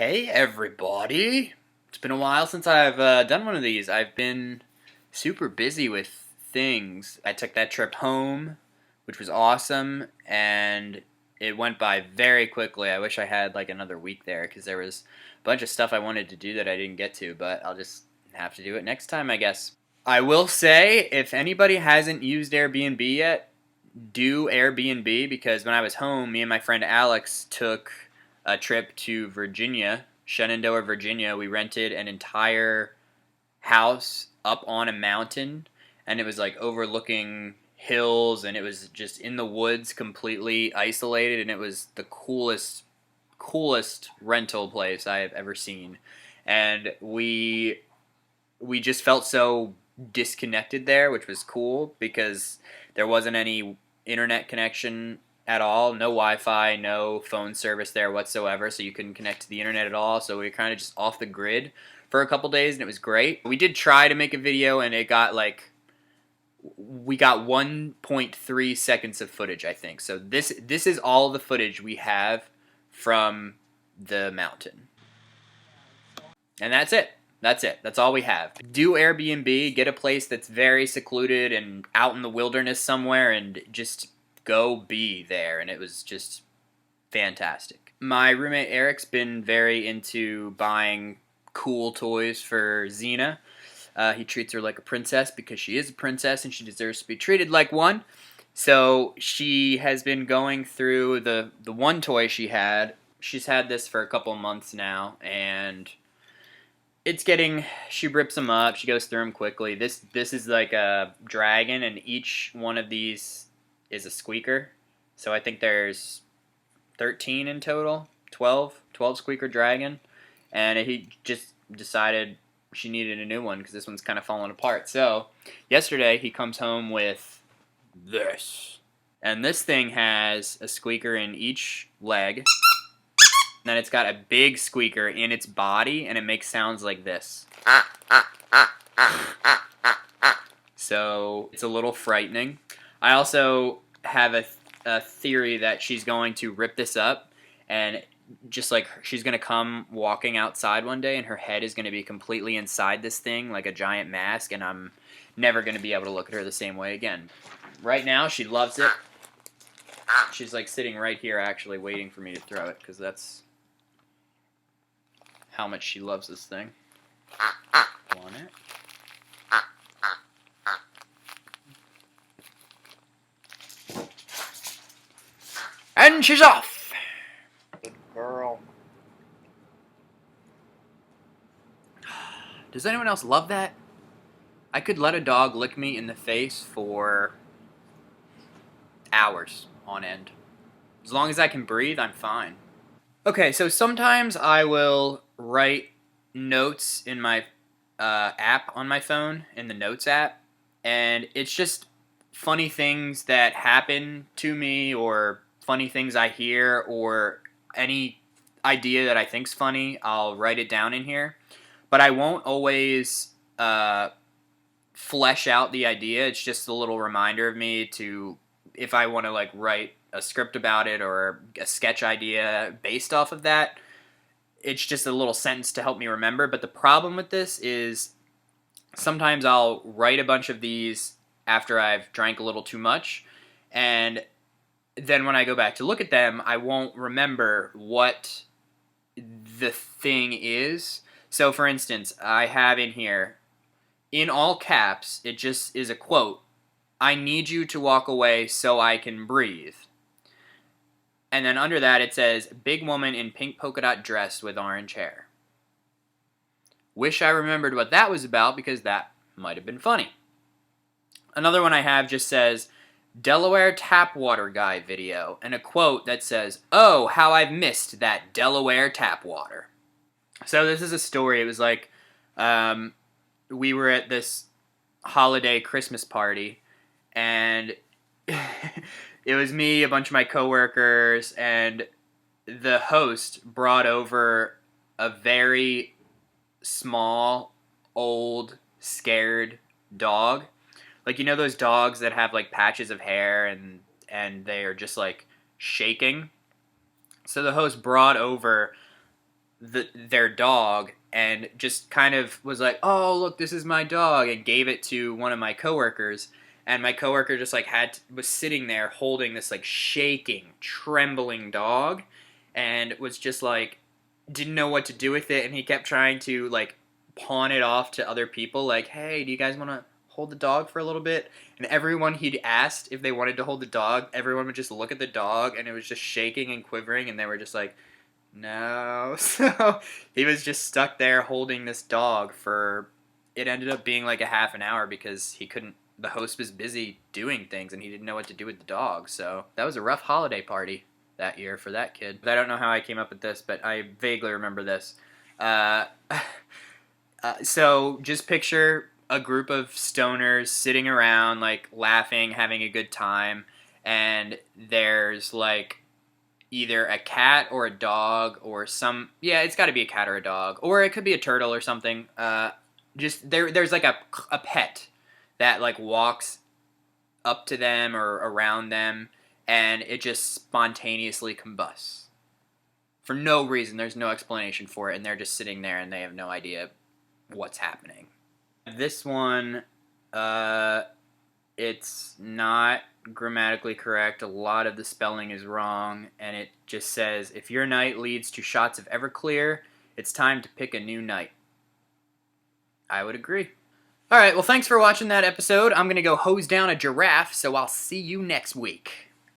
Hey everybody! It's been a while since I've done one of these. I've been super busy with things. I took that trip home, which was awesome, and it went by very quickly. I wish I had like another week there because there was a bunch of stuff I wanted to do that I didn't get to, but I'll just have to do it next time, I guess. I will say, if anybody hasn't used Airbnb yet, do Airbnb because when I was home, me and my friend Alex took a trip to Virginia, Shenandoah, Virginia. We rented an entire house up on a mountain, and it was like overlooking hills, and it was just in the woods, completely isolated, and it was the coolest rental place I have ever seen. And we just felt so disconnected there, which was cool because there wasn't any internet connection at all, no Wi-Fi, no phone service there whatsoever, so you couldn't connect to the internet at all. So we were kind of just off the grid for a couple days, and it was great. We did try to make a video, and it got like we got 1.3 seconds of footage, I think. So this is all the footage we have from the mountain, and that's it. That's it. That's all we have. Do Airbnb, get a place that's very secluded and out in the wilderness somewhere, and just go be there. And it was just fantastic. My roommate Eric's been very into buying cool toys for Xena. He treats her like a princess because she is a princess and she deserves to be treated like one. So she has been going through the one toy she had. She's had this for a couple months now, and she rips them up. She goes through them quickly. This is like a dragon, and each one of these is a squeaker. So I think there's 13 in total, 12 squeaker dragon, and he just decided she needed a new one because this one's kind of falling apart. So yesterday he comes home with this, and this thing has a squeaker in each leg. Then it's got a big squeaker in its body, and it makes sounds like this. So it's a little frightening. I also have a theory that she's going to rip this up, and just like she's going to come walking outside one day, and her head is going to be completely inside this thing like a giant mask, and I'm never going to be able to look at her the same way again. Right now, she loves it. She's like sitting right here actually waiting for me to throw it because that's how much she loves this thing. Want it? And she's off! Good girl. Does anyone else love that? I could let a dog lick me in the face for hours on end. As long as I can breathe, I'm fine. Okay, so sometimes I will write notes in my app on my phone, in the Notes app, and it's just funny things that happen to me, or funny things I hear, or any idea that I think's funny. I'll write it down in here, but I won't always flesh out the idea. It's just a little reminder of me to, if I want to like write a script about it or a sketch idea based off of that, it's just a little sentence to help me remember. But the problem with this is sometimes I'll write a bunch of these after I've drank a little too much, and then when I go back to look at them, I won't remember what the thing is. So for instance, I have in here, in all caps, it just is a quote: "I need you to walk away so I can breathe." And then under that it says, "Big woman in pink polka dot dress with orange hair." Wish I remembered what that was about because that might have been funny. Another one I have just says, "Delaware tap water guy video," and a quote that says, "Oh, how I've missed that Delaware tap water." So this is a story. It was like, we were at this holiday Christmas party, and it was me, a bunch of my coworkers, and the host brought over a very small, old, scared dog. Like, you know those dogs that have like patches of hair and they are just like shaking? So the host brought over their dog and just kind of was like, "Oh, look, this is my dog," and gave it to one of my coworkers. And my coworker just like was sitting there holding this like shaking, trembling dog, and was just like didn't know what to do with it, and he kept trying to like pawn it off to other people, like, "Hey, do you guys want to hold the dog for a little bit?" And everyone he'd asked if they wanted to hold the dog, everyone would just look at the dog, and it was just shaking and quivering, and they were just like, "No." So he was just stuck there holding this dog for. It ended up being like a half an hour because he couldn't. The host was busy doing things, and he didn't know what to do with the dog. So that was a rough holiday party that year for that kid. But I don't know how I came up with this, but I vaguely remember this. Uh, so just picture a group of stoners sitting around, like laughing, having a good time, and there's like either a cat or a dog or some. Yeah, it's got to be a cat or a dog, or it could be a turtle or something. Just there's like a pet that like walks up to them or around them, and it just spontaneously combusts for no reason. There's no explanation for it, and they're just sitting there and they have no idea what's happening. This one, it's not grammatically correct. A lot of the spelling is wrong, and it just says, "If your night leads to shots of Everclear, it's time to pick a new night." I would agree. Alright, well thanks for watching that episode. I'm going to go hose down a giraffe, so I'll see you next week.